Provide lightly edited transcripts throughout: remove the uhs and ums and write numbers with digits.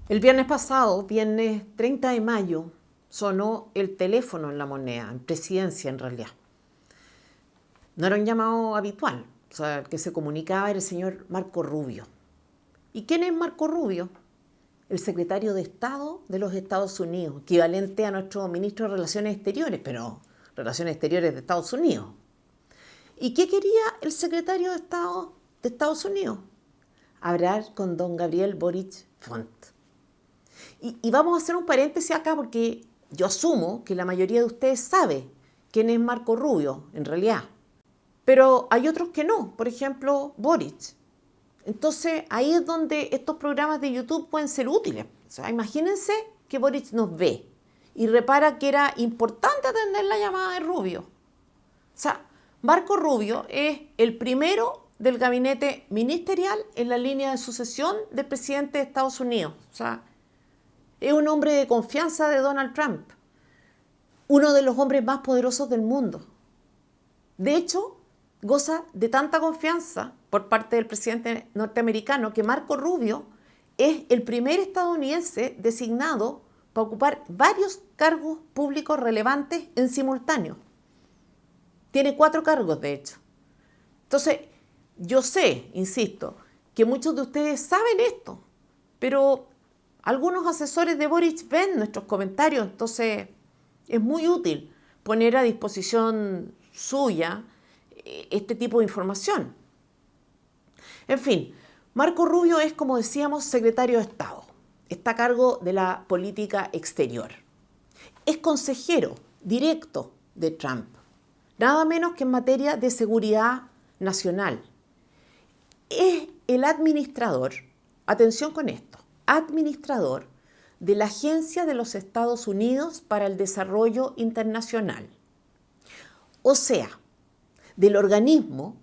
El viernes pasado, viernes 30 de mayo, sonó el teléfono en La Moneda, en Presidencia en realidad. No era un llamado habitual, o sea, el que se comunicaba era el señor Marco Rubio. ¿Y quién es Marco Rubio? El secretario de Estado de los Estados Unidos, equivalente a nuestro ministro de Relaciones Exteriores, pero Relaciones Exteriores de Estados Unidos. ¿Y qué quería el secretario de Estado de Estados Unidos? Hablar con don Gabriel Boric Font. Y vamos a hacer un paréntesis acá porque yo asumo que la mayoría de ustedes sabe quién es Marco Rubio, en realidad. Pero hay otros que no, por ejemplo, Boric. Entonces ahí es donde estos programas de YouTube pueden ser útiles. O sea, imagínense que Boric nos ve y repara que era importante atender la llamada de Rubio. O sea, Marco Rubio es el primero del gabinete ministerial en la línea de sucesión del presidente de Estados Unidos. O sea, es un hombre de confianza de Donald Trump, uno de los hombres más poderosos del mundo. De hecho, goza de tanta confianza por parte del presidente norteamericano que Marco Rubio es el primer estadounidense designado para ocupar varios cargos públicos relevantes en simultáneo. Tiene 4 cargos, de hecho. Entonces, yo sé, insisto, que muchos de ustedes saben esto, pero algunos asesores de Boric ven nuestros comentarios, entonces es muy útil poner a disposición suya este tipo de información. En fin, Marco Rubio es, como decíamos, secretario de Estado. Está a cargo de la política exterior. Es consejero directo de Trump, nada menos que en materia de seguridad nacional. Es el administrador, atención con esto, administrador de la Agencia de los Estados Unidos para el Desarrollo Internacional. O sea, del organismo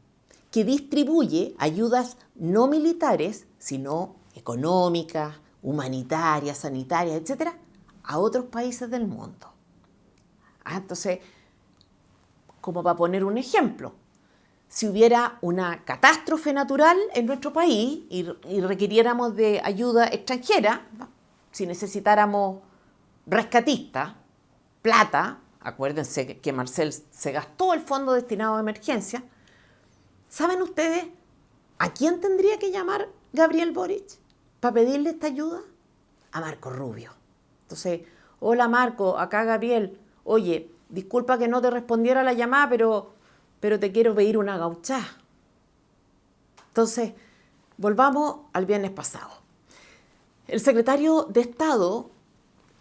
que distribuye ayudas no militares, sino económicas, humanitarias, sanitarias, etcétera, a otros países del mundo. Entonces, como para poner un ejemplo, si hubiera una catástrofe natural en nuestro país y requiriéramos de ayuda extranjera, ¿no? Si necesitáramos rescatistas, plata, acuérdense que Marcel se gastó el fondo destinado a emergencia, ¿saben ustedes a quién tendría que llamar Gabriel Boric para pedirle esta ayuda? A Marco Rubio. Entonces, hola Marco, acá Gabriel, oye, disculpa que no te respondiera la llamada, pero te quiero pedir una gauchá. Entonces, volvamos al viernes pasado. El secretario de Estado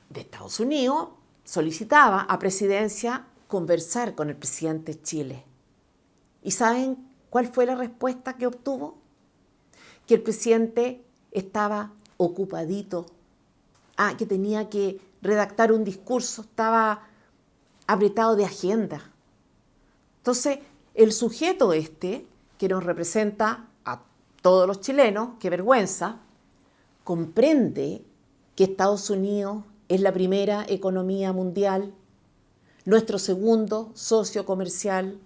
de Estados Unidos solicitaba a Presidencia conversar con el presidente de Chile. ¿Y saben cuál fue la respuesta que obtuvo? Que el presidente estaba ocupadito, que tenía que redactar un discurso, estaba apretado de agenda. Entonces, el sujeto este, que nos representa a todos los chilenos, qué vergüenza, comprende que Estados Unidos es la primera economía mundial, nuestro segundo socio comercial.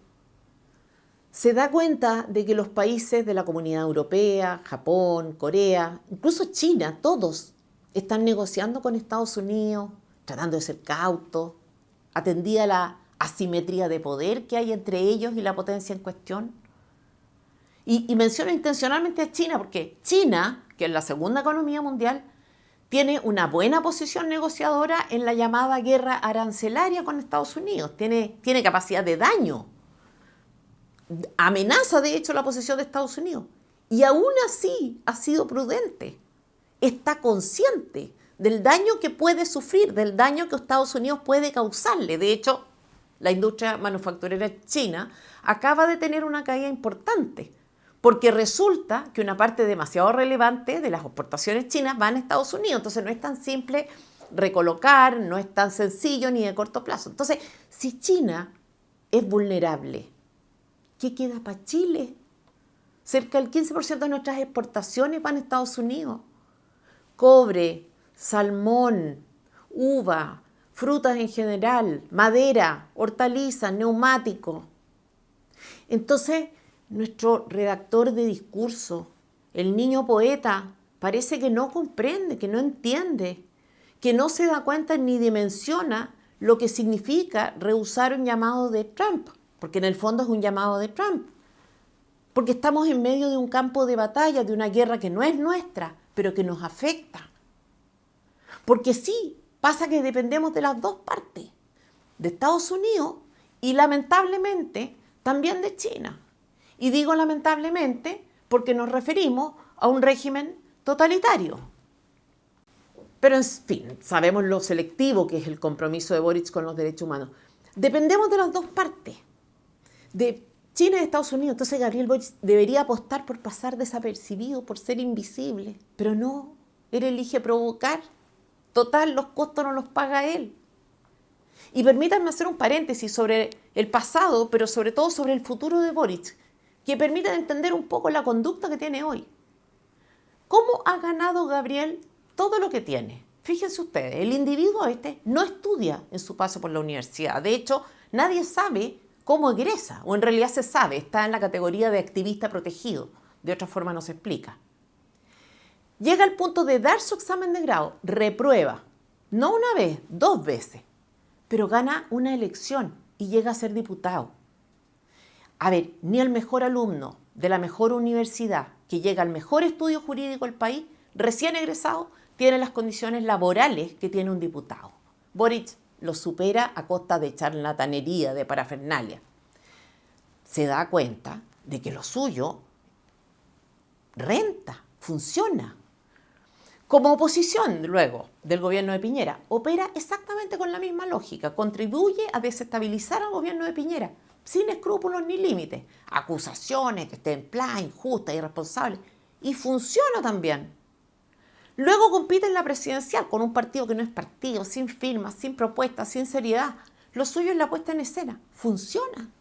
Se da cuenta de que los países de la Comunidad Europea, Japón, Corea, incluso China, todos están negociando con Estados Unidos, tratando de ser cautos, atendida la asimetría de poder que hay entre ellos y la potencia en cuestión. Y menciono intencionalmente a China porque China, que es la segunda economía mundial, tiene una buena posición negociadora en la llamada guerra arancelaria con Estados Unidos. Tiene capacidad de daño. Amenaza, de hecho, la posición de Estados Unidos. Y aún así ha sido prudente. Está consciente del daño que puede sufrir, del daño que Estados Unidos puede causarle. De hecho, la industria manufacturera china acaba de tener una caída importante, porque resulta que una parte demasiado relevante de las exportaciones chinas van a Estados Unidos. Entonces no es tan simple recolocar, no es tan sencillo ni de corto plazo. Entonces, si China es vulnerable, ¿qué queda para Chile? Cerca del 15% de nuestras exportaciones van a Estados Unidos. Cobre, salmón, uva, frutas en general, madera, hortalizas, neumáticos. Entonces, nuestro redactor de discurso, el niño poeta parece que no comprende, que no entiende, que no se da cuenta ni dimensiona lo que significa rehusar un llamado de Trump, porque en el fondo es un llamado de Trump. Porque estamos en medio de un campo de batalla, de una guerra que no es nuestra, pero que nos afecta. Porque sí, pasa que dependemos de las dos partes, de Estados Unidos y lamentablemente también de China. Y digo lamentablemente porque nos referimos a un régimen totalitario. Pero en fin, sabemos lo selectivo que es el compromiso de Boric con los derechos humanos. Dependemos de las dos partes, de China y Estados Unidos. Entonces Gabriel Boric debería apostar por pasar desapercibido, por ser invisible. Pero no, él elige provocar. Total, los costos no los paga él. Y permítanme hacer un paréntesis sobre el pasado, pero sobre todo sobre el futuro de Boric, que permita entender un poco la conducta que tiene hoy. ¿Cómo ha ganado Gabriel todo lo que tiene? Fíjense ustedes, el individuo no estudia en su paso por la universidad. De hecho, nadie sabe cómo egresa, o en realidad se sabe, está en la categoría de activista protegido. De otra forma no se explica. Llega al punto de dar su examen de grado, reprueba, no una vez, 2 veces, pero gana una elección y llega a ser diputado. A ver, ni el mejor alumno de la mejor universidad que llega al mejor estudio jurídico del país, recién egresado, tiene las condiciones laborales que tiene un diputado. Boric lo supera a costa de charlatanería, de parafernalia. Se da cuenta de que lo suyo renta, funciona. Como oposición, luego, del gobierno de Piñera, opera exactamente con la misma lógica, contribuye a desestabilizar al gobierno de Piñera, sin escrúpulos ni límites, acusaciones que estén en plan, injustas, irresponsables, y funciona también. Luego compite en la presidencial con un partido que no es partido, sin firmas, sin propuestas, sin seriedad. Lo suyo es la puesta en escena, funciona.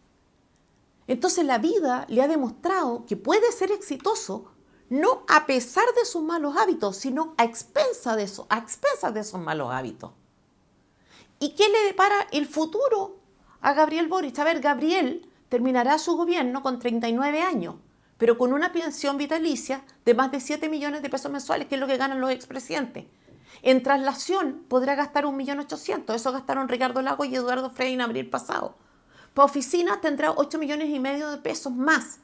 Entonces la vida le ha demostrado que puede ser exitoso, no a pesar de sus malos hábitos, sino a expensas de esos malos hábitos. ¿Y qué le depara el futuro a Gabriel Boric? A ver, Gabriel terminará su gobierno con 39 años, pero con una pensión vitalicia de más de 7 millones de pesos mensuales, que es lo que ganan los expresidentes. En traslación podrá gastar 1.800.000, eso gastaron Ricardo Lagos y Eduardo Frei en abril pasado. Para oficinas tendrá 8,5 millones de pesos más.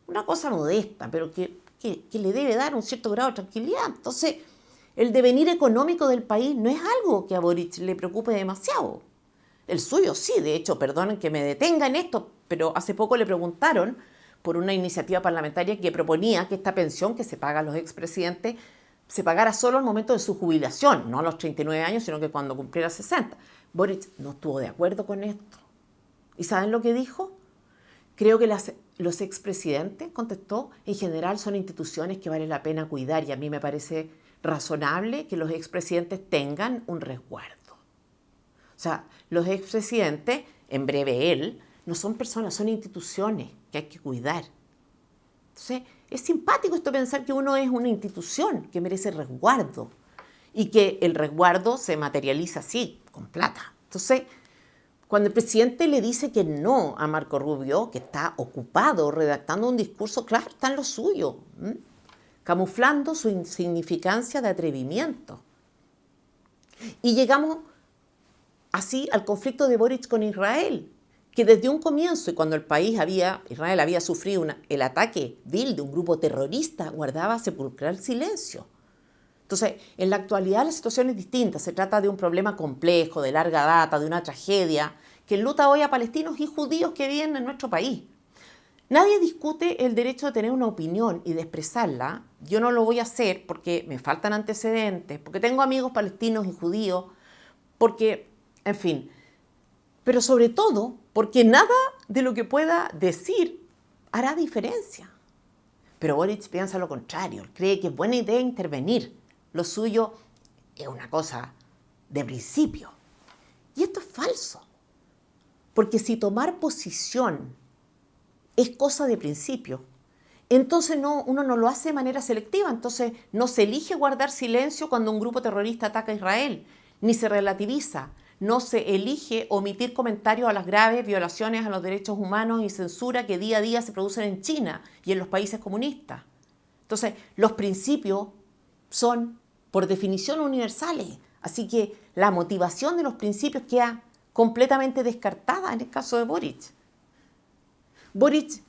Una cosa modesta, pero que le debe dar un cierto grado de tranquilidad. Entonces, el devenir económico del país no es algo que a Boric le preocupe demasiado. El suyo sí, de hecho, perdonen que me detenga en esto, pero hace poco le preguntaron por una iniciativa parlamentaria que proponía que esta pensión que se paga a los expresidentes se pagara solo al momento de su jubilación, no a los 39 años, sino que cuando cumpliera 60. Boric no estuvo de acuerdo con esto. ¿Y saben lo que dijo? Creo que los expresidentes, contestó, en general son instituciones que vale la pena cuidar y a mí me parece razonable que los expresidentes tengan un resguardo. O sea, los expresidentes, en breve él, no son personas, son instituciones que hay que cuidar. Entonces, es simpático esto pensar que uno es una institución que merece resguardo y que el resguardo se materializa así, con plata. Entonces, cuando el presidente le dice que no a Marco Rubio, que está ocupado redactando un discurso, claro, está en lo suyo, camuflando su insignificancia de atrevimiento. Y llegamos así al conflicto de Boric con Israel, que desde un comienzo y cuando Israel había sufrido el ataque vil de un grupo terrorista, guardaba sepulcral silencio. Entonces, en la actualidad la situación es distinta. Se trata de un problema complejo, de larga data, de una tragedia que enluta hoy a palestinos y judíos que viven en nuestro país. Nadie discute el derecho de tener una opinión y de expresarla. Yo no lo voy a hacer porque me faltan antecedentes, porque tengo amigos palestinos y judíos, porque, en fin, pero sobre todo porque nada de lo que pueda decir hará diferencia. Pero Boric piensa lo contrario, cree que es buena idea intervenir. Lo suyo es una cosa de principio. Y esto es falso. Porque si tomar posición es cosa de principio, entonces uno no lo hace de manera selectiva. Entonces no se elige guardar silencio cuando un grupo terrorista ataca a Israel, ni se relativiza. No se elige omitir comentarios a las graves violaciones a los derechos humanos y censura que día a día se producen en China y en los países comunistas. Entonces, los principios son, por definición, universales. Así que la motivación de los principios queda completamente descartada en el caso de Boric. Boric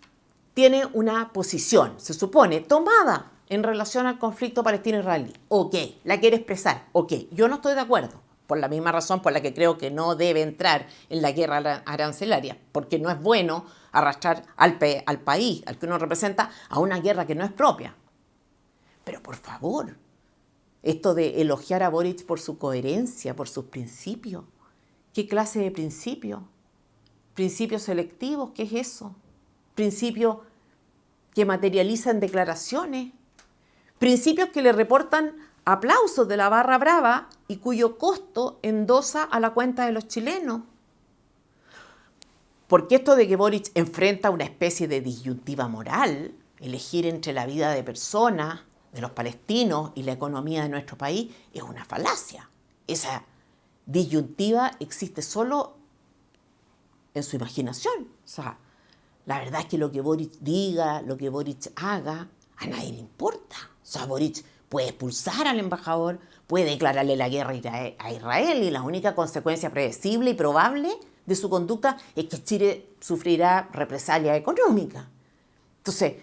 tiene una posición, se supone, tomada en relación al conflicto palestino-israelí. Ok, la quiere expresar. Ok, yo no estoy de acuerdo, por la misma razón por la que creo que no debe entrar en la guerra arancelaria, porque no es bueno arrastrar al país, al que uno representa, a una guerra que no es propia. Pero por favor, esto de elogiar a Boric por su coherencia, por sus principios. ¿Qué clase de principios? ¿Principios selectivos? ¿Qué es eso? ¿Principios que materializan declaraciones? ¿Principios que le reportan aplausos de la barra brava y cuyo costo endosa a la cuenta de los chilenos? Porque esto de que Boric enfrenta una especie de disyuntiva moral, elegir entre la vida de personas, de los palestinos y la economía de nuestro país, es una falacia. Esa disyuntiva existe solo en su imaginación. O sea, la verdad es que lo que Boric diga, lo que Boric haga, a nadie le importa. O sea, Boric puede expulsar al embajador, puede declararle la guerra a Israel y la única consecuencia predecible y probable de su conducta es que Chile sufrirá represalia económica. Entonces,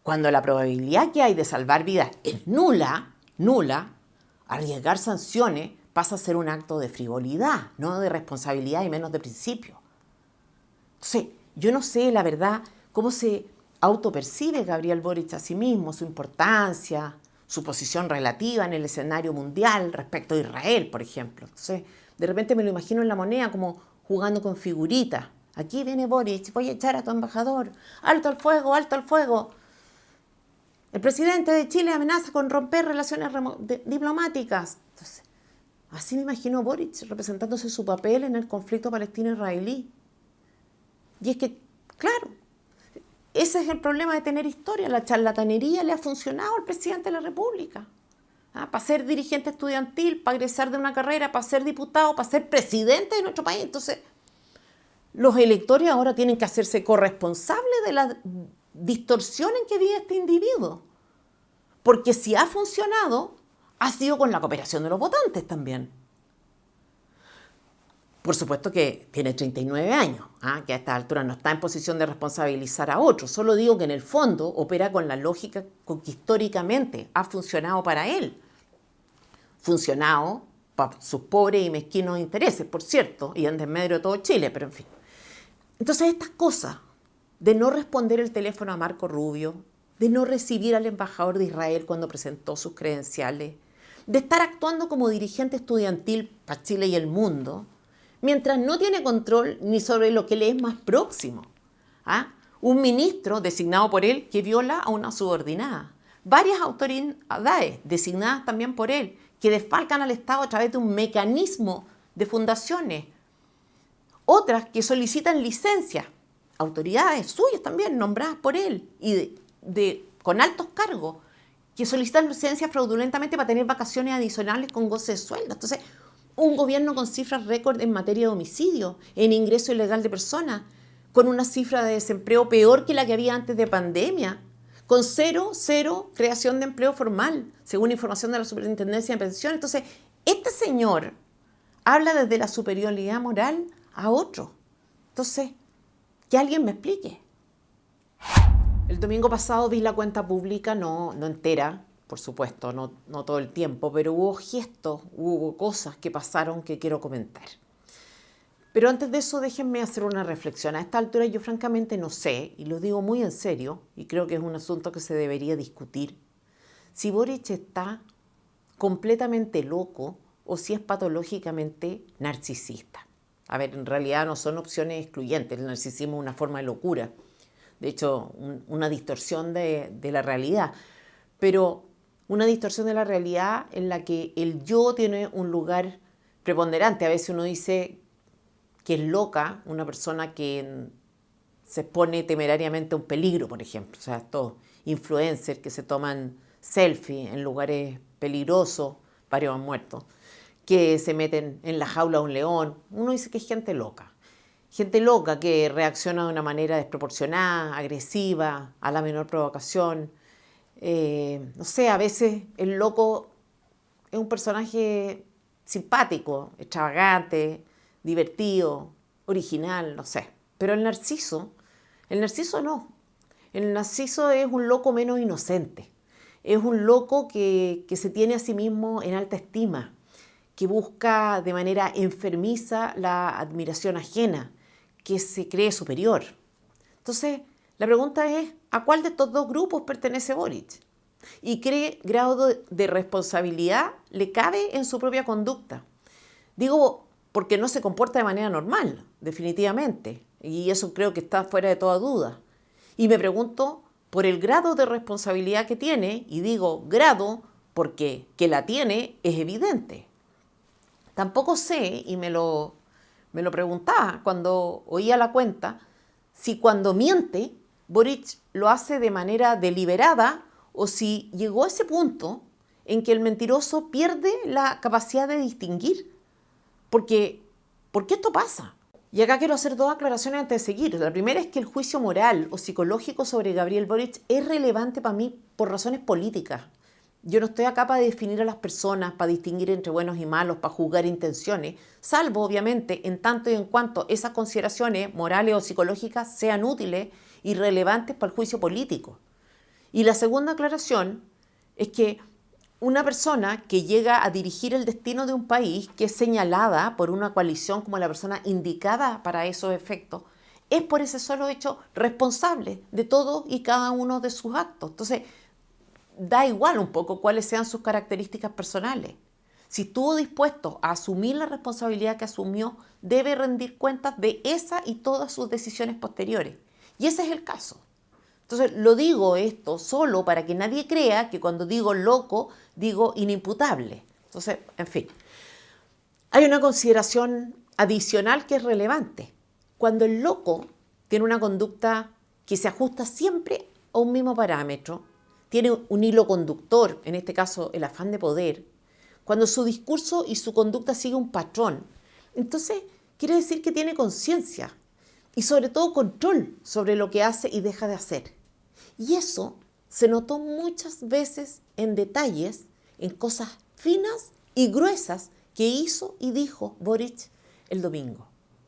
cuando la probabilidad que hay de salvar vidas es nula, arriesgar sanciones pasa a ser un acto de frivolidad, no de responsabilidad y menos de principio. Entonces, yo no sé, la verdad, cómo se autopercibe Gabriel Boric a sí mismo, su importancia, su posición relativa en el escenario mundial respecto a Israel, por ejemplo. Entonces, de repente me lo imagino en La Moneda como jugando con figuritas. Aquí viene Boric, voy a echar a tu embajador. ¡Alto al fuego, alto al fuego! El presidente de Chile amenaza con romper relaciones diplomáticas. Entonces, así me imagino Boric representándose su papel en el conflicto palestino-israelí. Y es que, claro, ese es el problema de tener historia. La charlatanería le ha funcionado al presidente de la República. Para ser dirigente estudiantil, para egresar de una carrera, para ser diputado, para ser presidente de nuestro país. Entonces, los electores ahora tienen que hacerse corresponsables de la distorsión en que vive este individuo. Porque si ha funcionado, ha sido con la cooperación de los votantes también. Por supuesto que tiene 39 años, que a esta altura no está en posición de responsabilizar a otros. Solo digo que en el fondo opera con la lógica con que históricamente ha funcionado para él. Funcionado para sus pobres y mezquinos intereses, por cierto, y en desmedro de todo Chile, pero en fin. Entonces estas cosas de no responder el teléfono a Marco Rubio, de no recibir al embajador de Israel cuando presentó sus credenciales, de estar actuando como dirigente estudiantil para Chile y el mundo, mientras no tiene control ni sobre lo que le es más próximo. Un ministro designado por él que viola a una subordinada. Varias autoridades designadas también por él que desfalcan al Estado a través de un mecanismo de fundaciones. Otras que solicitan licencias. Autoridades suyas también nombradas por él y con altos cargos que solicitan licencias fraudulentamente para tener vacaciones adicionales con goce de sueldo. Entonces, un gobierno con cifras récord en materia de homicidio, en ingreso ilegal de personas, con una cifra de desempleo peor que la que había antes de pandemia, con cero creación de empleo formal, según información de la Superintendencia de Pensiones. Entonces, este señor habla desde la superioridad moral a otro. Entonces, que alguien me explique. El domingo pasado vi la cuenta pública, no entera, por supuesto, no todo el tiempo, pero hubo gestos, hubo cosas que pasaron que quiero comentar. Pero antes de eso, déjenme hacer una reflexión. A esta altura yo francamente no sé, y lo digo muy en serio, y creo que es un asunto que se debería discutir, si Boric está completamente loco o si es patológicamente narcisista. A ver, en realidad no son opciones excluyentes, el narcisismo es una forma de locura, de hecho, una distorsión de la realidad, pero una distorsión de la realidad en la que el yo tiene un lugar preponderante. A veces uno dice que es loca una persona que se expone temerariamente a un peligro, por ejemplo. O sea, estos influencers que se toman selfies en lugares peligrosos, varios han muerto, que se meten en la jaula de un león. Uno dice que es gente loca. Gente loca que reacciona de una manera desproporcionada, agresiva, a la menor provocación. No sé, a veces el loco es un personaje simpático, extravagante, divertido, original, no sé. Pero el Narciso no. El Narciso es un loco menos inocente. Es un loco que se tiene a sí mismo en alta estima, que busca de manera enfermiza la admiración ajena, que se cree superior. Entonces, la pregunta es, ¿a cuál de estos dos grupos pertenece Boric? ¿Y qué grado de responsabilidad le cabe en su propia conducta? Digo, porque no se comporta de manera normal, definitivamente, y eso creo que está fuera de toda duda. Y me pregunto por el grado de responsabilidad que tiene, y digo grado porque que la tiene es evidente. Tampoco sé, y me lo preguntaba cuando oía la cuenta, si cuando miente Boric lo hace de manera deliberada o si llegó a ese punto en que el mentiroso pierde la capacidad de distinguir. Porque, ¿por qué esto pasa? Y acá quiero hacer dos aclaraciones antes de seguir. La primera es que el juicio moral o psicológico sobre Gabriel Boric es relevante para mí por razones políticas. Yo no estoy acá para definir a las personas, para distinguir entre buenos y malos, para juzgar intenciones, salvo obviamente en tanto y en cuanto esas consideraciones morales o psicológicas sean útiles y relevantes para el juicio político. Y la segunda aclaración es que una persona que llega a dirigir el destino de un país, que es señalada por una coalición como la persona indicada para esos efectos, es por ese solo hecho responsable de todos y cada uno de sus actos. Entonces, da igual un poco cuáles sean sus características personales. Si estuvo dispuesto a asumir la responsabilidad que asumió, debe rendir cuentas de esa y todas sus decisiones posteriores. Y ese es el caso. Entonces, lo digo esto solo para que nadie crea que cuando digo loco, digo inimputable. Entonces, en fin. Hay una consideración adicional que es relevante. Cuando el loco tiene una conducta que se ajusta siempre a un mismo parámetro, tiene un hilo conductor, en este caso el afán de poder, cuando su discurso y su conducta sigue un patrón, entonces quiere decir que tiene conciencia y sobre todo control sobre lo que hace y deja de hacer. Y eso se notó muchas veces en detalles, en cosas finas y gruesas que hizo y dijo Boric el domingo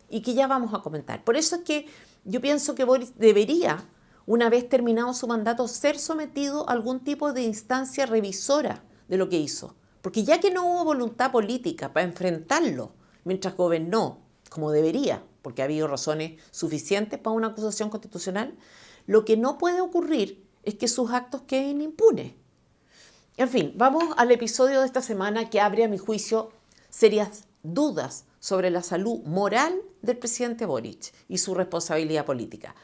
y que ya vamos a comentar. Por eso es que yo pienso que Boric debería, una vez terminado su mandato, ser sometido a algún tipo de instancia revisora de lo que hizo. Porque ya que no hubo voluntad política para enfrentarlo mientras gobernó, como debería, porque ha habido razones suficientes para una acusación constitucional, lo que no puede ocurrir es que sus actos queden impunes. En fin, vamos al episodio de esta semana que abre, a mi juicio, serias dudas sobre la salud moral del presidente Boric y su responsabilidad política.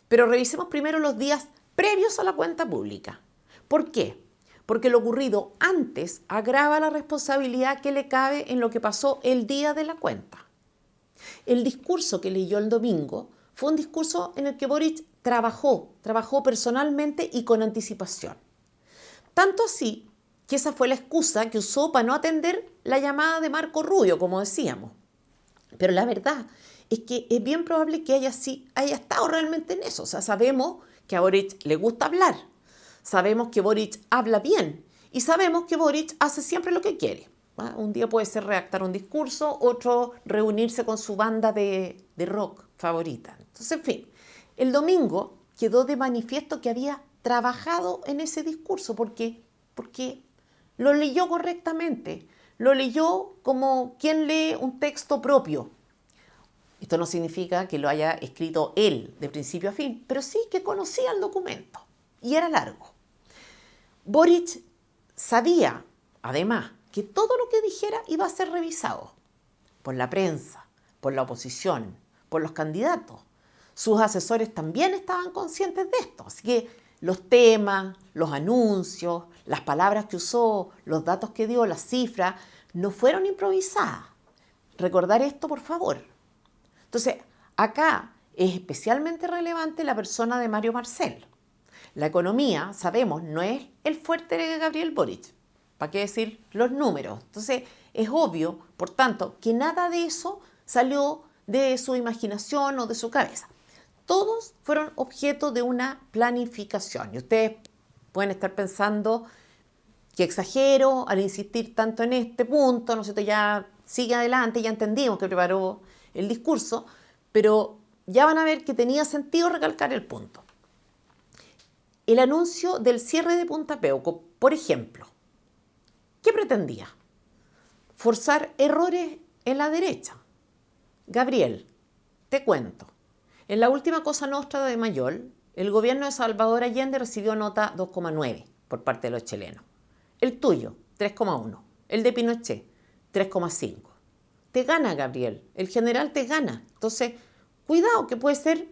Pero revisemos primero los días previos a la cuenta pública. ¿Por qué? Porque lo ocurrido antes agrava la responsabilidad que le cabe en lo que pasó el día de la cuenta. El discurso que leyó el domingo fue un discurso en el que Boric trabajó personalmente y con anticipación. Tanto así que esa fue la excusa que usó para no atender la llamada de Marco Rubio, como decíamos. Pero la verdad es que es bien probable que haya estado realmente en eso. O sea, sabemos que a Boric le gusta hablar, sabemos que Boric habla bien y sabemos que Boric hace siempre lo que quiere. Un día puede ser redactar un discurso, otro reunirse con su banda de rock favorita. Entonces, en fin, el domingo quedó de manifiesto que había trabajado en ese discurso porque lo leyó correctamente, lo leyó como quien lee un texto propio. Esto no significa que lo haya escrito él de principio a fin, pero sí que conocía el documento y era largo. Boric sabía, además, que todo lo que dijera iba a ser revisado por la prensa, por la oposición, por los candidatos. Sus asesores también estaban conscientes de esto, así que los temas, los anuncios, las palabras que usó, los datos que dio, las cifras, no fueron improvisadas. Recordar esto, por favor. Entonces, acá es especialmente relevante la persona de Mario Marcel. La economía, sabemos, no es el fuerte de Gabriel Boric. ¿Para qué decir los números? Entonces, es obvio, por tanto, que nada de eso salió de su imaginación o de su cabeza. Todos fueron objeto de una planificación. Y ustedes pueden estar pensando, que exagero al insistir tanto en este punto, ¿no es cierto? Ya sigue adelante, ya entendimos que preparó el discurso, pero ya van a ver que tenía sentido recalcar el punto. El anuncio del cierre de Punta Peuco, por ejemplo, ¿qué pretendía? Forzar errores en la derecha. Gabriel, te cuento. En la última Cosa Nostra de Mayol, el gobierno de Salvador Allende recibió nota 2,9 por parte de los chilenos. El tuyo, 3,1. El de Pinochet, 3,5. Te gana, Gabriel. El general te gana. Entonces, cuidado, que puede ser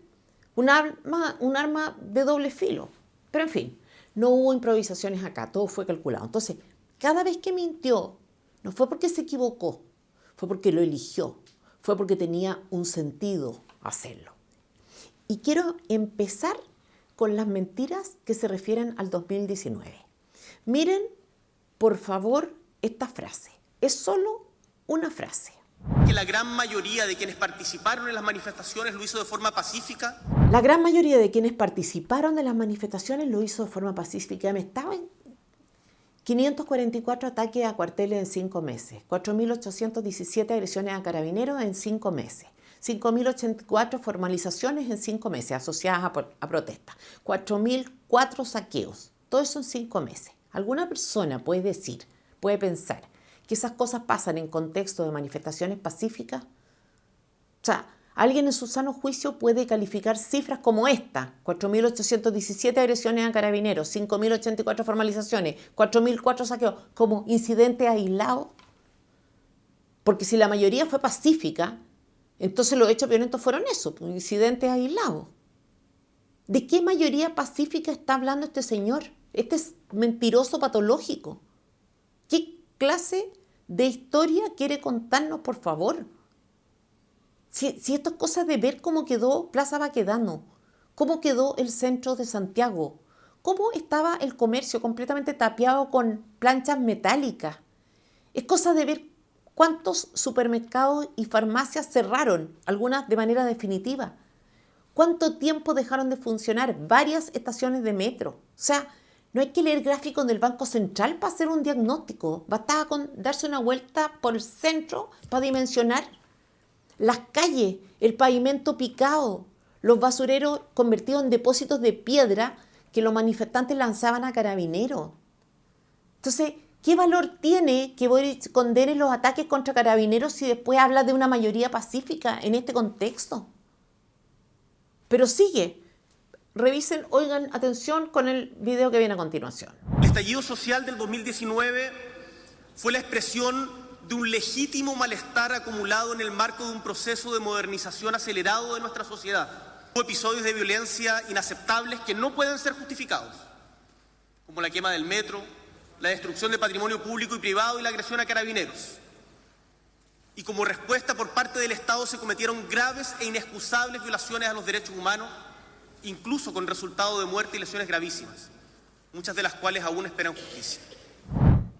un arma de doble filo. Pero en fin, no hubo improvisaciones acá, todo fue calculado. Entonces, cada vez que mintió, no fue porque se equivocó, fue porque lo eligió, fue porque tenía un sentido hacerlo. Y quiero empezar con las mentiras que se refieren al 2019. Miren, por favor, esta frase. Es solo una frase. Que la gran mayoría de quienes participaron en las manifestaciones lo hizo de forma pacífica. La gran mayoría de quienes participaron de las manifestaciones lo hizo de forma pacífica. Me estaba en 544 ataques a cuarteles en 5 meses, 4.817 agresiones a carabineros en 5 meses, 5.084 formalizaciones en 5 meses asociadas a protestas, 4.004 saqueos, todo eso en 5 meses. ¿Alguna persona puede decir, puede pensar que esas cosas pasan en contexto de manifestaciones pacíficas? O sea, alguien en su sano juicio puede calificar cifras como esta: 4.817 agresiones a carabineros, 5.084 formalizaciones, 4.004 saqueos, como incidentes aislados. Porque si la mayoría fue pacífica, entonces los hechos violentos fueron eso, incidentes aislados. ¿De qué mayoría pacífica está hablando este señor? Este es mentiroso patológico. ¿Qué clase de historia quiere contarnos, por favor? Si esto es cosa de ver cómo quedó Plaza Baquedano, cómo quedó el centro de Santiago, cómo estaba el comercio completamente tapiado con planchas metálicas. Es cosa de ver cuántos supermercados y farmacias cerraron, algunas de manera definitiva. ¿Cuánto tiempo dejaron de funcionar varias estaciones de metro? O sea, no hay que leer gráficos del Banco Central para hacer un diagnóstico. Bastaba con darse una vuelta por el centro para dimensionar las calles, el pavimento picado, los basureros convertidos en depósitos de piedra que los manifestantes lanzaban a carabineros. Entonces, ¿qué valor tiene que Boric condene los ataques contra carabineros si después habla de una mayoría pacífica en este contexto? Pero sigue. Revisen, oigan, atención con el video que viene a continuación. El estallido social del 2019 fue la expresión de un legítimo malestar acumulado en el marco de un proceso de modernización acelerado de nuestra sociedad. Hubo episodios de violencia inaceptables que no pueden ser justificados, como la quema del metro, la destrucción de patrimonio público y privado y la agresión a carabineros. Y como respuesta por parte del Estado se cometieron graves e inexcusables violaciones a los derechos humanos, incluso con resultado de muerte y lesiones gravísimas, muchas de las cuales aún esperan justicia.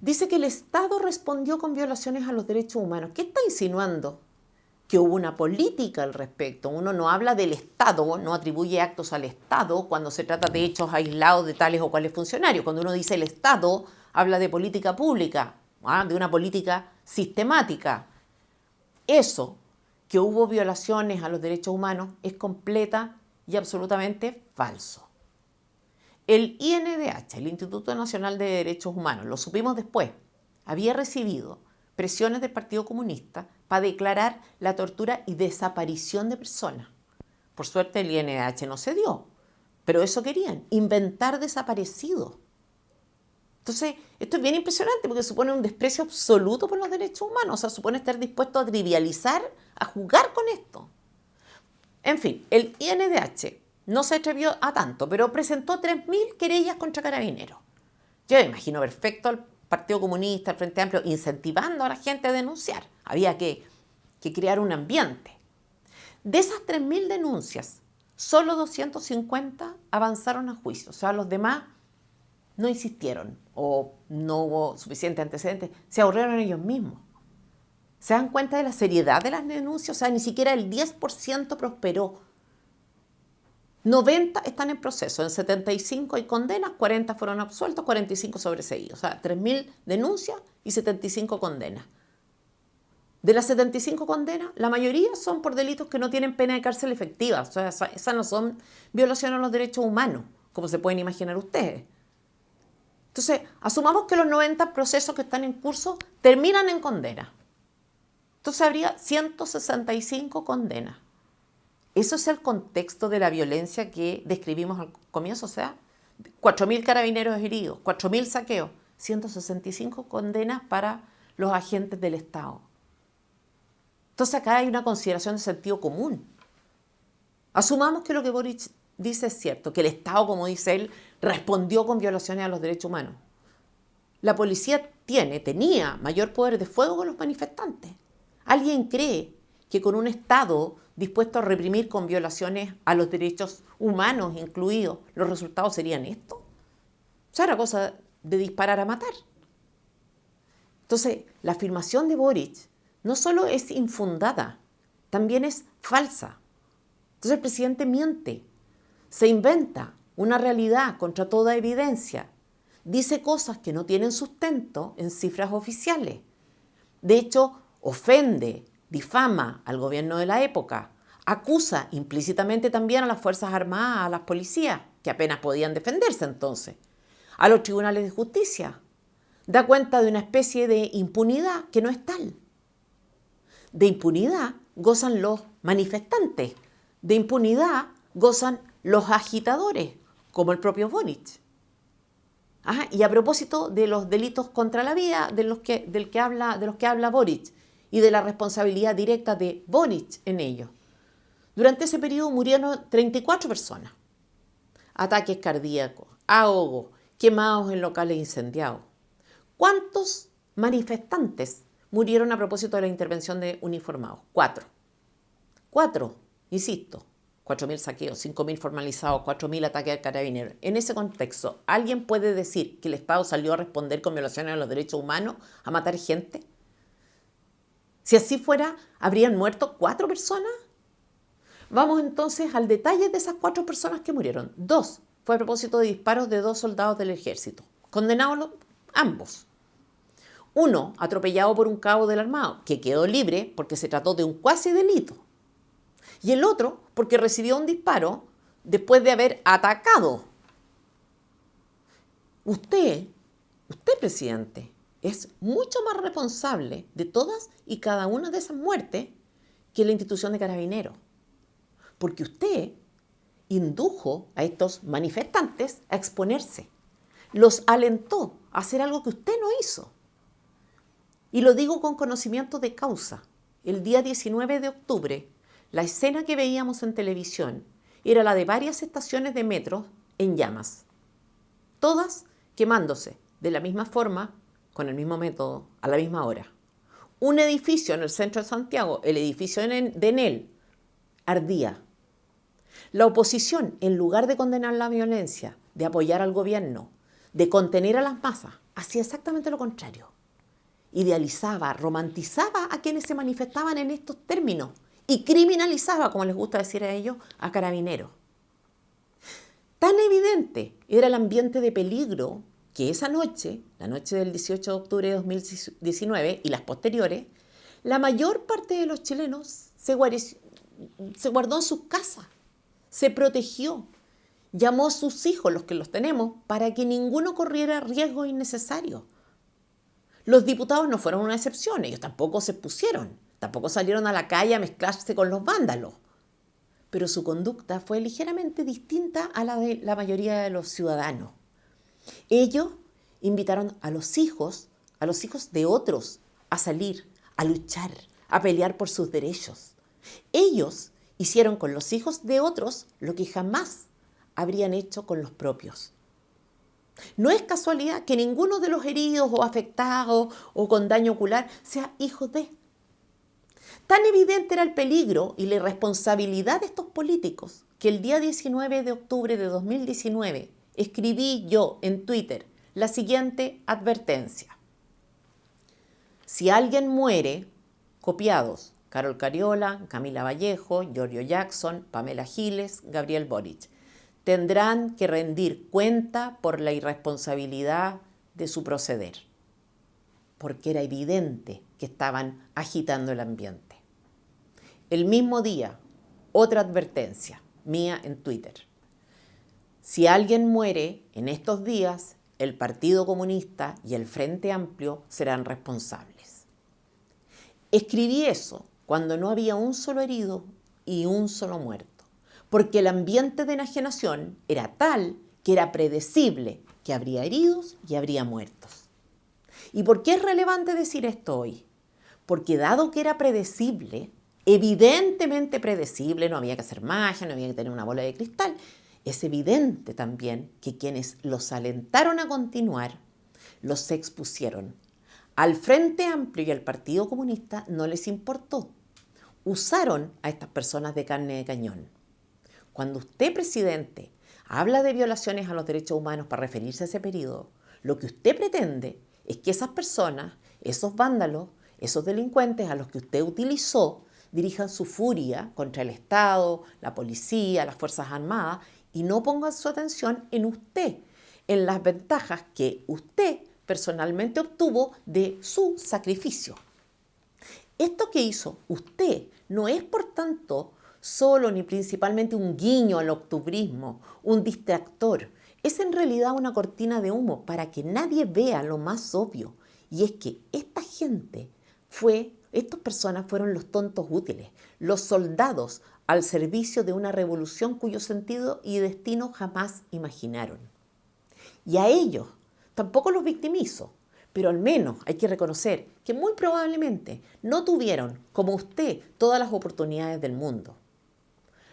Dice que el Estado respondió con violaciones a los derechos humanos. ¿Qué está insinuando? Que hubo una política al respecto. Uno no habla del Estado, no atribuye actos al Estado cuando se trata de hechos aislados de tales o cuales funcionarios. Cuando uno dice el Estado, habla de política pública, de una política sistemática. Eso, que hubo violaciones a los derechos humanos, es completa y absolutamente falso. El INDH, el Instituto Nacional de Derechos Humanos, lo supimos después, había recibido presiones del Partido Comunista para declarar la tortura y desaparición de personas. Por suerte el INDH no se dio, pero eso querían, inventar desaparecidos. Entonces, esto es bien impresionante porque supone un desprecio absoluto por los derechos humanos, o sea, supone estar dispuesto a trivializar, a jugar con esto. En fin, el INDH no se atrevió a tanto, pero presentó 3.000 querellas contra carabineros. Yo me imagino perfecto al Partido Comunista, al Frente Amplio, incentivando a la gente a denunciar. Había que crear un ambiente. De esas 3.000 denuncias, solo 250 avanzaron a juicio. O sea, los demás no insistieron o no hubo suficientes antecedentes. Se ahorraron ellos mismos. ¿Se dan cuenta de la seriedad de las denuncias? O sea, ni siquiera el 10% prosperó. 90 están en proceso, en 75 hay condenas, 40 fueron absueltos, 45 sobreseídos. O sea, 3.000 denuncias y 75 condenas. De las 75 condenas, la mayoría son por delitos que no tienen pena de cárcel efectiva. O sea, esas no son violaciones a los derechos humanos, como se pueden imaginar ustedes. Entonces, asumamos que los 90 procesos que están en curso terminan en condena. Entonces habría 165 condenas. Eso es el contexto de la violencia que describimos al comienzo. O sea, 4.000 carabineros heridos, 4.000 saqueos, 165 condenas para los agentes del Estado. Entonces acá hay una consideración de sentido común. Asumamos que lo que Boric dice es cierto, que el Estado, como dice él, respondió con violaciones a los derechos humanos. La policía tenía mayor poder de fuego con los manifestantes. ¿Alguien cree que con un Estado dispuesto a reprimir con violaciones a los derechos humanos incluidos, los resultados serían estos? O sea, era cosa de disparar a matar. Entonces, la afirmación de Boric no solo es infundada, también es falsa. Entonces el presidente miente, se inventa una realidad contra toda evidencia, dice cosas que no tienen sustento en cifras oficiales. De hecho, ofende, difama al gobierno de la época, acusa implícitamente también a las Fuerzas Armadas, a las policías, que apenas podían defenderse entonces, a los tribunales de justicia. Da cuenta de una especie de impunidad que no es tal. De impunidad gozan los manifestantes, de impunidad gozan los agitadores, como el propio Boric. Y a propósito de los delitos contra la vida de los que habla Boric y de la responsabilidad directa de Boric en ellos. Durante ese periodo murieron 34 personas. Ataques cardíacos, ahogos, quemados en locales incendiados. ¿Cuántos manifestantes murieron a propósito de la intervención de uniformados? 4. 4, insisto. 4.000 saqueos, 5.000 formalizados, 4.000 ataques al carabinero. En ese contexto, ¿alguien puede decir que el Estado salió a responder con violaciones a los derechos humanos, a matar gente? Si así fuera, ¿habrían muerto 4 personas? Vamos entonces al detalle de esas 4 personas que murieron. 2 fue a propósito de disparos de 2 soldados del ejército, condenados ambos. 1 atropellado por un cabo del armado, que quedó libre porque se trató de un cuasi delito. Y el otro porque recibió un disparo después de haber atacado. Usted, presidente, es mucho más responsable de todas y cada una de esas muertes que la institución de Carabineros. Porque usted indujo a estos manifestantes a exponerse. Los alentó a hacer algo que usted no hizo. Y lo digo con conocimiento de causa. El día 19 de octubre, la escena que veíamos en televisión era la de varias estaciones de metro en llamas. Todas quemándose de la misma forma, con el mismo método, a la misma hora. Un edificio en el centro de Santiago, el edificio de Enel, ardía. La oposición, en lugar de condenar la violencia, de apoyar al gobierno, de contener a las masas, hacía exactamente lo contrario. Idealizaba, romantizaba a quienes se manifestaban en estos términos y criminalizaba, como les gusta decir a ellos, a Carabineros. Tan evidente era el ambiente de peligro que esa noche, la noche del 18 de octubre de 2019 y las posteriores, la mayor parte de los chilenos se guardó en sus casas, se protegió, llamó a sus hijos, los que los tenemos, para que ninguno corriera riesgos innecesarios. Los diputados no fueron una excepción, ellos tampoco se pusieron, tampoco salieron a la calle a mezclarse con los vándalos. Pero su conducta fue ligeramente distinta a la de la mayoría de los ciudadanos. Ellos invitaron a los hijos de otros, a salir, a luchar, a pelear por sus derechos. Ellos hicieron con los hijos de otros lo que jamás habrían hecho con los propios. No es casualidad que ninguno de los heridos o afectados o con daño ocular sea hijo de. Tan evidente era el peligro y la irresponsabilidad de estos políticos que el día 19 de octubre de 2019 escribí yo en Twitter la siguiente advertencia. Si alguien muere, copiados, Carol Cariola, Camila Vallejo, Giorgio Jackson, Pamela Giles, Gabriel Boric. tendrán que rendir cuenta por la irresponsabilidad de su proceder, porque era evidente que estaban agitando el ambiente. El mismo día, otra advertencia mía en Twitter. Si alguien muere en estos días, el Partido Comunista y el Frente Amplio serán responsables. Escribí eso cuando no había un solo herido y un solo muerto, porque el ambiente de enajenación era tal que era predecible que habría heridos y habría muertos. ¿Y por qué es relevante decir esto hoy? Porque dado que era predecible, evidentemente predecible, no había que hacer magia, no había que tener una bola de cristal, es evidente también que quienes los alentaron a continuar los expusieron. Al Frente Amplio y al Partido Comunista no les importó. Usaron a estas personas de carne de cañón. Cuando usted, presidente, habla de violaciones a los derechos humanos para referirse a ese periodo, lo que usted pretende es que esas personas, esos vándalos, esos delincuentes a los que usted utilizó, dirijan su furia contra el Estado, la policía, las Fuerzas Armadas y no pongan su atención en usted, en las ventajas que usted personalmente obtuvo de su sacrificio. Esto que hizo usted no es, por tanto, solo ni principalmente un guiño al octubrismo, un distractor. Es en realidad una cortina de humo para que nadie vea lo más obvio. Y es que estas personas fueron los tontos útiles, los soldados al servicio de una revolución cuyo sentido y destino jamás imaginaron. Y a ellos tampoco los victimizo, pero al menos hay que reconocer que muy probablemente no tuvieron, como usted, todas las oportunidades del mundo.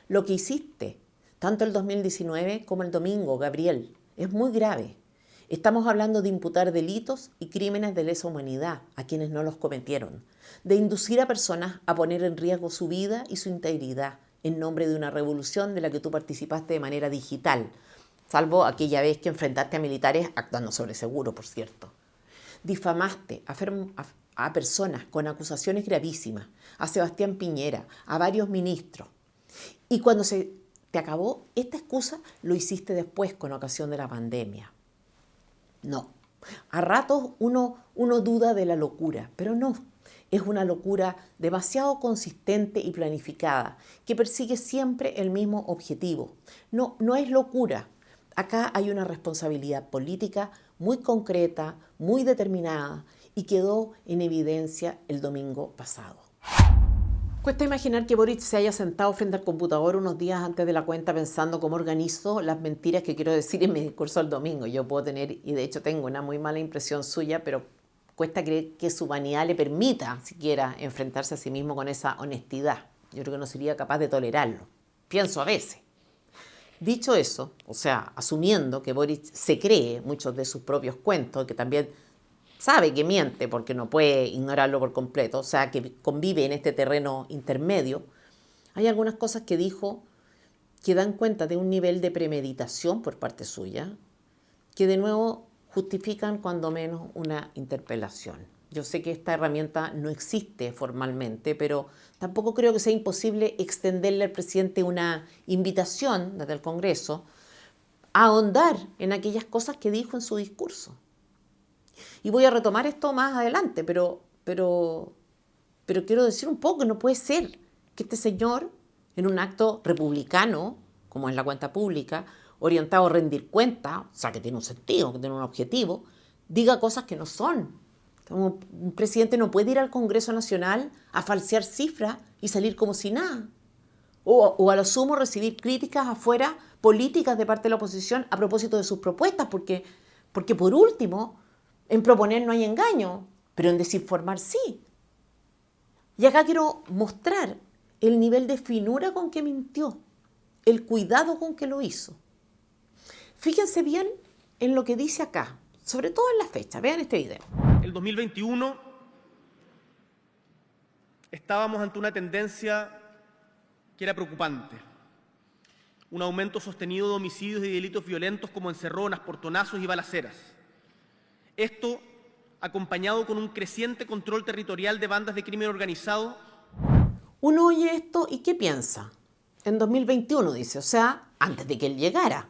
Lo que hiciste, tanto el 2019 como el domingo, Gabriel, es muy grave. Estamos hablando de imputar delitos y crímenes de lesa humanidad a quienes no los cometieron, de inducir a personas a poner en riesgo su vida y su integridad en nombre de una revolución de la que tú participaste de manera digital, salvo aquella vez que enfrentaste a militares actuando sobre seguro, por cierto. Difamaste a personas con acusaciones gravísimas, a Sebastián Piñera, a varios ministros. Y cuando se te acabó esta excusa, lo hiciste después con ocasión de la pandemia. No, a ratos uno duda de la locura, pero no. Es una locura demasiado consistente y planificada, que persigue siempre el mismo objetivo. No es locura. Acá hay una responsabilidad política muy concreta, muy determinada, y quedó en evidencia el domingo pasado. Cuesta imaginar que Boric se haya sentado frente al computador unos días antes de la cuenta pensando cómo organizo las mentiras que quiero decir en mi discurso el domingo. Yo puedo tener, y de hecho tengo una muy mala impresión suya, pero cuesta creer que su vanidad le permita siquiera enfrentarse a sí mismo con esa honestidad. Yo creo que no sería capaz de tolerarlo. Pienso a veces. Dicho eso, o sea, asumiendo que Boric se cree muchos de sus propios cuentos, que también sabe que miente porque no puede ignorarlo por completo, o sea, que convive en este terreno intermedio, hay algunas cosas que dijo que dan cuenta de un nivel de premeditación por parte suya, que de nuevo justifican cuando menos una interpelación. Yo sé que esta herramienta no existe formalmente, pero tampoco creo que sea imposible extenderle al presidente una invitación desde el Congreso a ahondar en aquellas cosas que dijo en su discurso. Y voy a retomar esto más adelante, pero quiero decir un poco que no puede ser que este señor, en un acto republicano, como es la cuenta pública, orientado a rendir cuenta, o sea, que tiene un sentido, que tiene un objetivo, diga cosas que no son. Como un presidente no puede ir al Congreso Nacional a falsear cifras y salir como si nada. O a lo sumo recibir críticas afuera políticas de parte de la oposición a propósito de sus propuestas, porque por último, en proponer no hay engaño, pero en desinformar sí. Y acá quiero mostrar el nivel de finura con que mintió, el cuidado con que lo hizo. Fíjense bien en lo que dice acá, sobre todo en la fecha. Vean este video. El 2021 estábamos ante una tendencia que era preocupante. Un aumento sostenido de homicidios y delitos violentos como encerronas, portonazos y balaceras. Esto acompañado con un creciente control territorial de bandas de crimen organizado. Uno oye esto y ¿qué piensa? en 2021, dice, o sea, antes de que él llegara.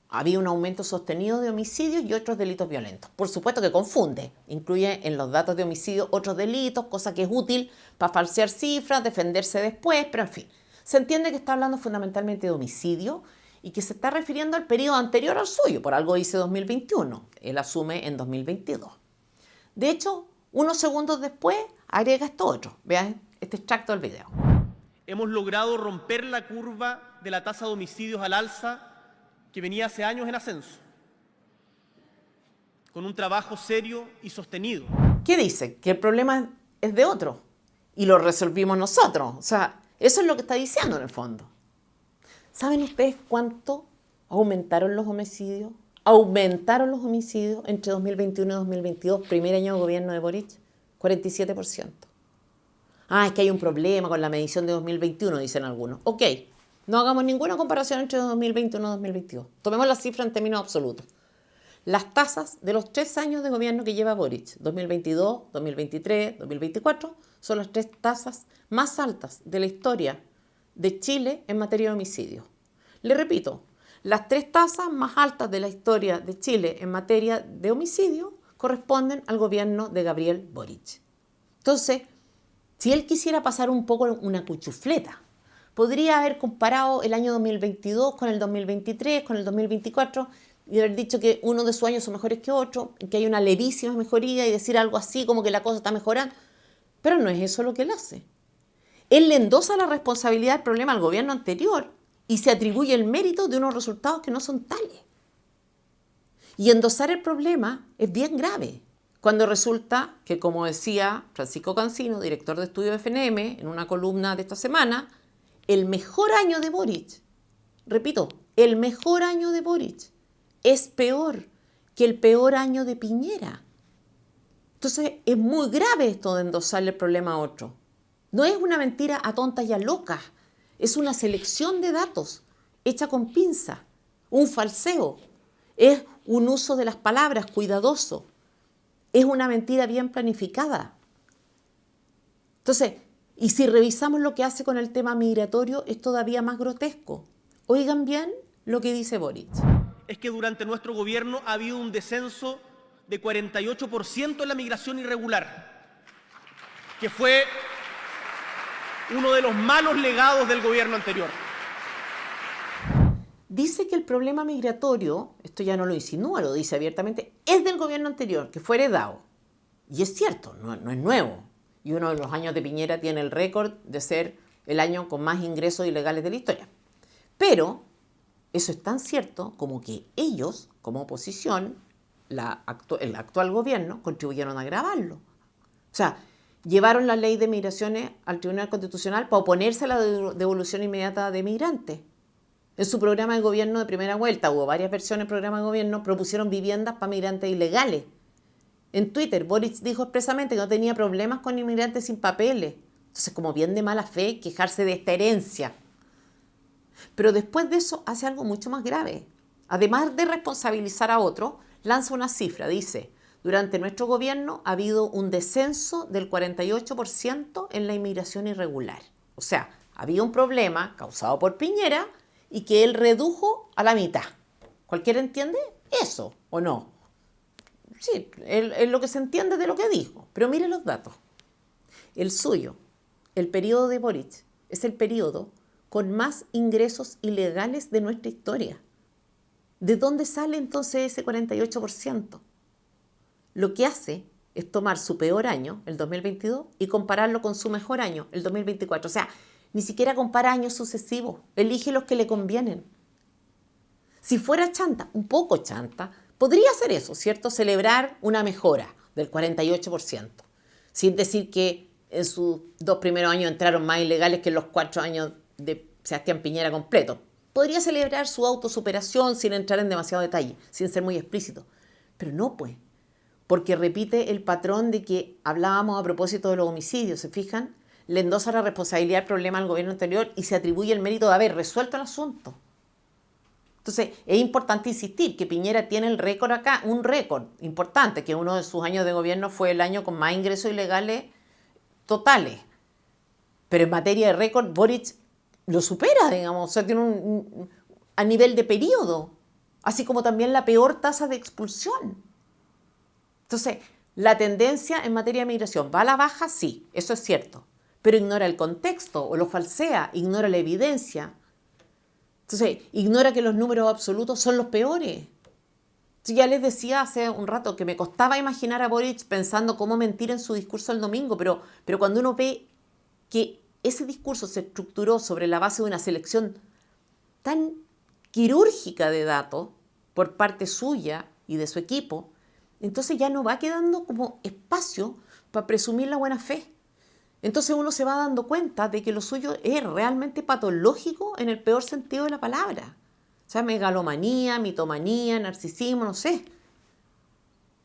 Había un aumento sostenido de homicidios y otros delitos violentos. Por supuesto que confunde, incluye en los datos de homicidio otros delitos, cosa que es útil para falsear cifras, defenderse después, pero en fin. Se entiende que está hablando fundamentalmente de homicidio y que se está refiriendo al periodo anterior al suyo, por algo dice 2021, él asume en 2022. De hecho, unos segundos después agrega esto otro, vean este extracto del video. Hemos logrado romper la curva de la tasa de homicidios al alza que venía hace años en ascenso, con un trabajo serio y sostenido. ¿Qué dice? Que el problema es de otro y lo resolvimos nosotros. O sea, eso es lo que está diciendo en el fondo. ¿Saben ustedes cuánto aumentaron los homicidios? Aumentaron los homicidios entre 2021 y 2022, primer año de gobierno de Boric, 47%. Es que hay un problema con la medición de 2021, dicen algunos. Ok. No hagamos ninguna comparación entre 2021 y 2022. Tomemos la cifra en términos absolutos. Las tasas de los 3 años de gobierno que lleva Boric, 2022, 2023, 2024, son las 3 tasas más altas de la historia de Chile en materia de homicidio. Le repito, las 3 tasas más altas de la historia de Chile en materia de homicidio corresponden al gobierno de Gabriel Boric. Entonces, si él quisiera pasar un poco una cuchufleta, podría haber comparado el año 2022 con el 2023, con el 2024 y haber dicho que uno de sus años son mejores que otro, que hay una levísima mejoría y decir algo así como que la cosa está mejorando. Pero no es eso lo que él hace. Él le endosa la responsabilidad del problema al gobierno anterior y se atribuye el mérito de unos resultados que no son tales. Y endosar el problema es bien grave, cuando resulta que, como decía Francisco Cancino, director de estudio de FNM, en una columna de esta semana, el mejor año de Boric, repito, el mejor año de Boric es peor que el peor año de Piñera. Entonces es muy grave esto de endosarle el problema a otro. No es una mentira a tontas y a locas, es una selección de datos hecha con pinza, un falseo, es un uso de las palabras cuidadoso, es una mentira bien planificada. Entonces, y si revisamos lo que hace con el tema migratorio, es todavía más grotesco. Oigan bien lo que dice Boric. Es que durante nuestro gobierno ha habido un descenso de 48% en la migración irregular, que fue uno de los malos legados del gobierno anterior. Dice que el problema migratorio, esto ya no lo insinúa, lo dice abiertamente, es del gobierno anterior, que fue heredado. Y es cierto, no es nuevo. Y uno de los años de Piñera tiene el récord de ser el año con más ingresos ilegales de la historia. Pero eso es tan cierto como que ellos, como oposición, el actual gobierno, contribuyeron a agravarlo. O sea, llevaron la ley de migraciones al Tribunal Constitucional para oponerse a la devolución inmediata de migrantes. En su programa de gobierno de primera vuelta, hubo varias versiones del programa de gobierno, propusieron viviendas para migrantes ilegales. En Twitter, Boric dijo expresamente que no tenía problemas con inmigrantes sin papeles. Entonces, como bien de mala fe, quejarse de esta herencia. Pero después de eso hace algo mucho más grave. Además de responsabilizar a otro, lanza una cifra. Dice, durante nuestro gobierno ha habido un descenso del 48% en la inmigración irregular. O sea, había un problema causado por Piñera y que él redujo a la mitad. ¿Cualquiera entiende eso o no? Sí, es lo que se entiende de lo que dijo. Pero mire los datos. El suyo, el periodo de Boric, es el periodo con más ingresos ilegales de nuestra historia. ¿De dónde sale entonces ese 48%? Lo que hace es tomar su peor año, el 2022, y compararlo con su mejor año, el 2024. O sea, ni siquiera compara años sucesivos, elige los que le convienen. Si fuera chanta, un poco chanta, podría hacer eso, ¿cierto? Celebrar una mejora del 48%, sin decir que en sus 2 primeros años entraron más ilegales que en los 4 años de Sebastián Piñera completo. Podría celebrar su autosuperación sin entrar en demasiado detalle, sin ser muy explícito. Pero no, pues, porque repite el patrón de que hablábamos a propósito de los homicidios, ¿se fijan? Le endosa la responsabilidad del problema al gobierno anterior y se atribuye el mérito de haber resuelto el asunto. Entonces, es importante insistir que Piñera tiene el récord acá, un récord importante, que uno de sus años de gobierno fue el año con más ingresos ilegales totales. Pero en materia de récord, Boric lo supera, digamos, o sea, tiene a nivel de periodo, así como también la peor tasa de expulsión. Entonces, la tendencia en materia de migración va a la baja, sí, eso es cierto, pero ignora el contexto o lo falsea, ignora la evidencia. Entonces, ignora que los números absolutos son los peores. Yo ya les decía hace un rato que me costaba imaginar a Boric pensando cómo mentir en su discurso el domingo, pero cuando uno ve que ese discurso se estructuró sobre la base de una selección tan quirúrgica de datos por parte suya y de su equipo, entonces ya no va quedando como espacio para presumir la buena fe. Entonces uno se va dando cuenta de que lo suyo es realmente patológico en el peor sentido de la palabra. O sea, megalomanía, mitomanía, narcisismo, no sé.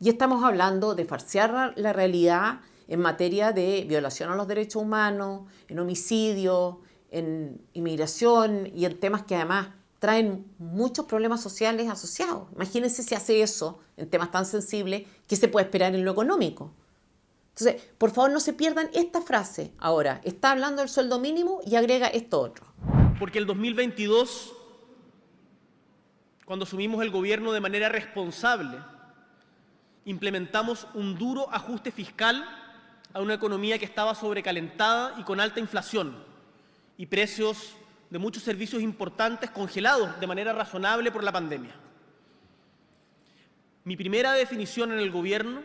Y estamos hablando de falsear la realidad en materia de violación a los derechos humanos, en homicidio, en inmigración y en temas que además traen muchos problemas sociales asociados. Imagínense si hace eso en temas tan sensibles, ¿qué se puede esperar en lo económico? Entonces, por favor, no se pierdan esta frase. Ahora, está hablando del sueldo mínimo y agrega esto otro. Porque el 2022, cuando asumimos el gobierno de manera responsable, implementamos un duro ajuste fiscal a una economía que estaba sobrecalentada y con alta inflación y precios de muchos servicios importantes congelados de manera razonable por la pandemia. Mi primera definición en el gobierno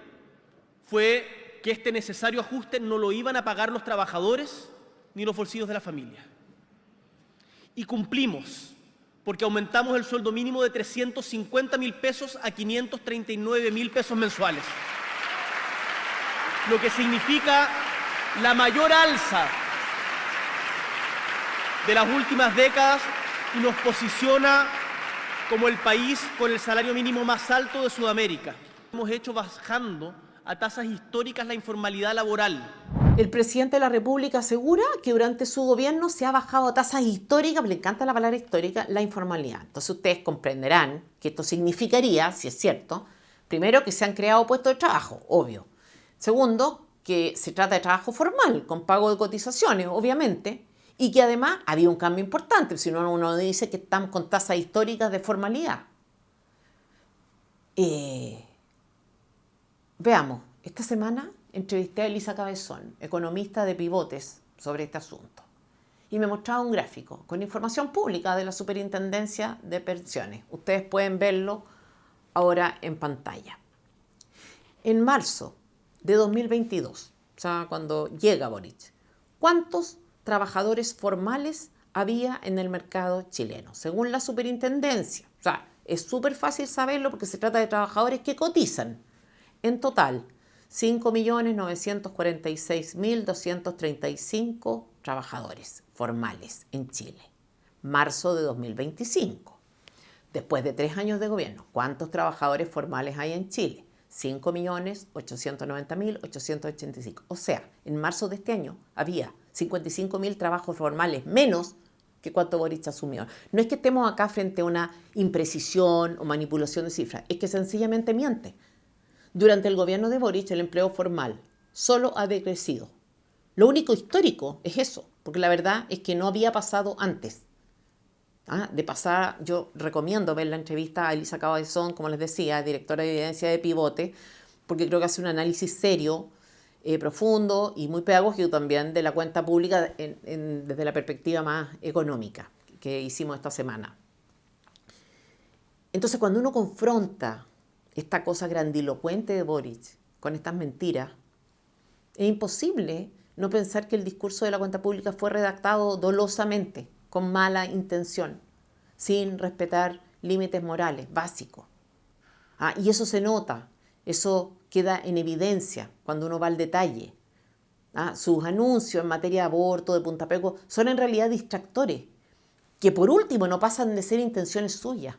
fue que este necesario ajuste no lo iban a pagar los trabajadores ni los bolsillos de la familia. Y cumplimos, porque aumentamos el sueldo mínimo de 350.000 pesos a 539.000 pesos mensuales, lo que significa la mayor alza de las últimas décadas y nos posiciona como el país con el salario mínimo más alto de Sudamérica. Hemos hecho bajando a tasas históricas la informalidad laboral. El presidente de la República asegura que durante su gobierno se ha bajado a tasas históricas, me encanta la palabra histórica, la informalidad. Entonces ustedes comprenderán que esto significaría, si es cierto, primero que se han creado puestos de trabajo, obvio. Segundo, que se trata de trabajo formal, con pago de cotizaciones, obviamente, y que además había un cambio importante, si no uno dice que estamos con tasas históricas de formalidad. Veamos, esta semana entrevisté a Elisa Cabezón, economista de Pivotes, sobre este asunto. Y me mostraba un gráfico con información pública de la Superintendencia de Pensiones. Ustedes pueden verlo ahora en pantalla. En marzo de 2022, o sea, cuando llega Boric, ¿cuántos trabajadores formales había en el mercado chileno? Según la Superintendencia. O sea, es súper fácil saberlo porque se trata de trabajadores que cotizan. En total, 5.946.235 trabajadores formales en Chile. Marzo de 2025. Después de 3 años de gobierno, ¿cuántos trabajadores formales hay en Chile? 5.890.885. O sea, en marzo de este año había 55.000 trabajos formales menos que cuánto Boric asumió. No es que estemos acá frente a una imprecisión o manipulación de cifras, es que sencillamente miente. Durante el gobierno de Boric el empleo formal solo ha decrecido. Lo único histórico es eso, porque la verdad es que no había pasado antes. De pasar, yo recomiendo ver la entrevista a Elisa Cabezón, como les decía, directora de evidencia de Pivote, porque creo que hace un análisis serio, profundo y muy pedagógico también de la cuenta pública desde la perspectiva más económica que hicimos esta semana. Entonces, cuando uno confronta esta cosa grandilocuente de Boric con estas mentiras, es imposible no pensar que el discurso de la cuenta pública fue redactado dolosamente, con mala intención, sin respetar límites morales básicos. Y eso se nota, eso queda en evidencia cuando uno va al detalle. Sus anuncios en materia de aborto, de puntapeco, son en realidad distractores, que por último no pasan de ser intenciones suyas.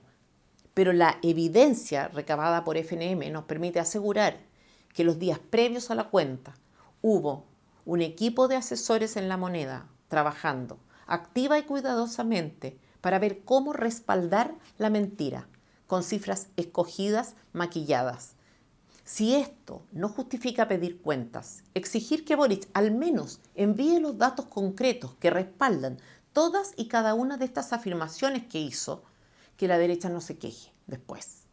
Pero la evidencia recabada por FNM nos permite asegurar que los días previos a la cuenta hubo un equipo de asesores en La Moneda trabajando activa y cuidadosamente para ver cómo respaldar la mentira con cifras escogidas, maquilladas. Si esto no justifica pedir cuentas, exigir que Boric al menos envíe los datos concretos que respaldan todas y cada una de estas afirmaciones que hizo, que la derecha no se queje después.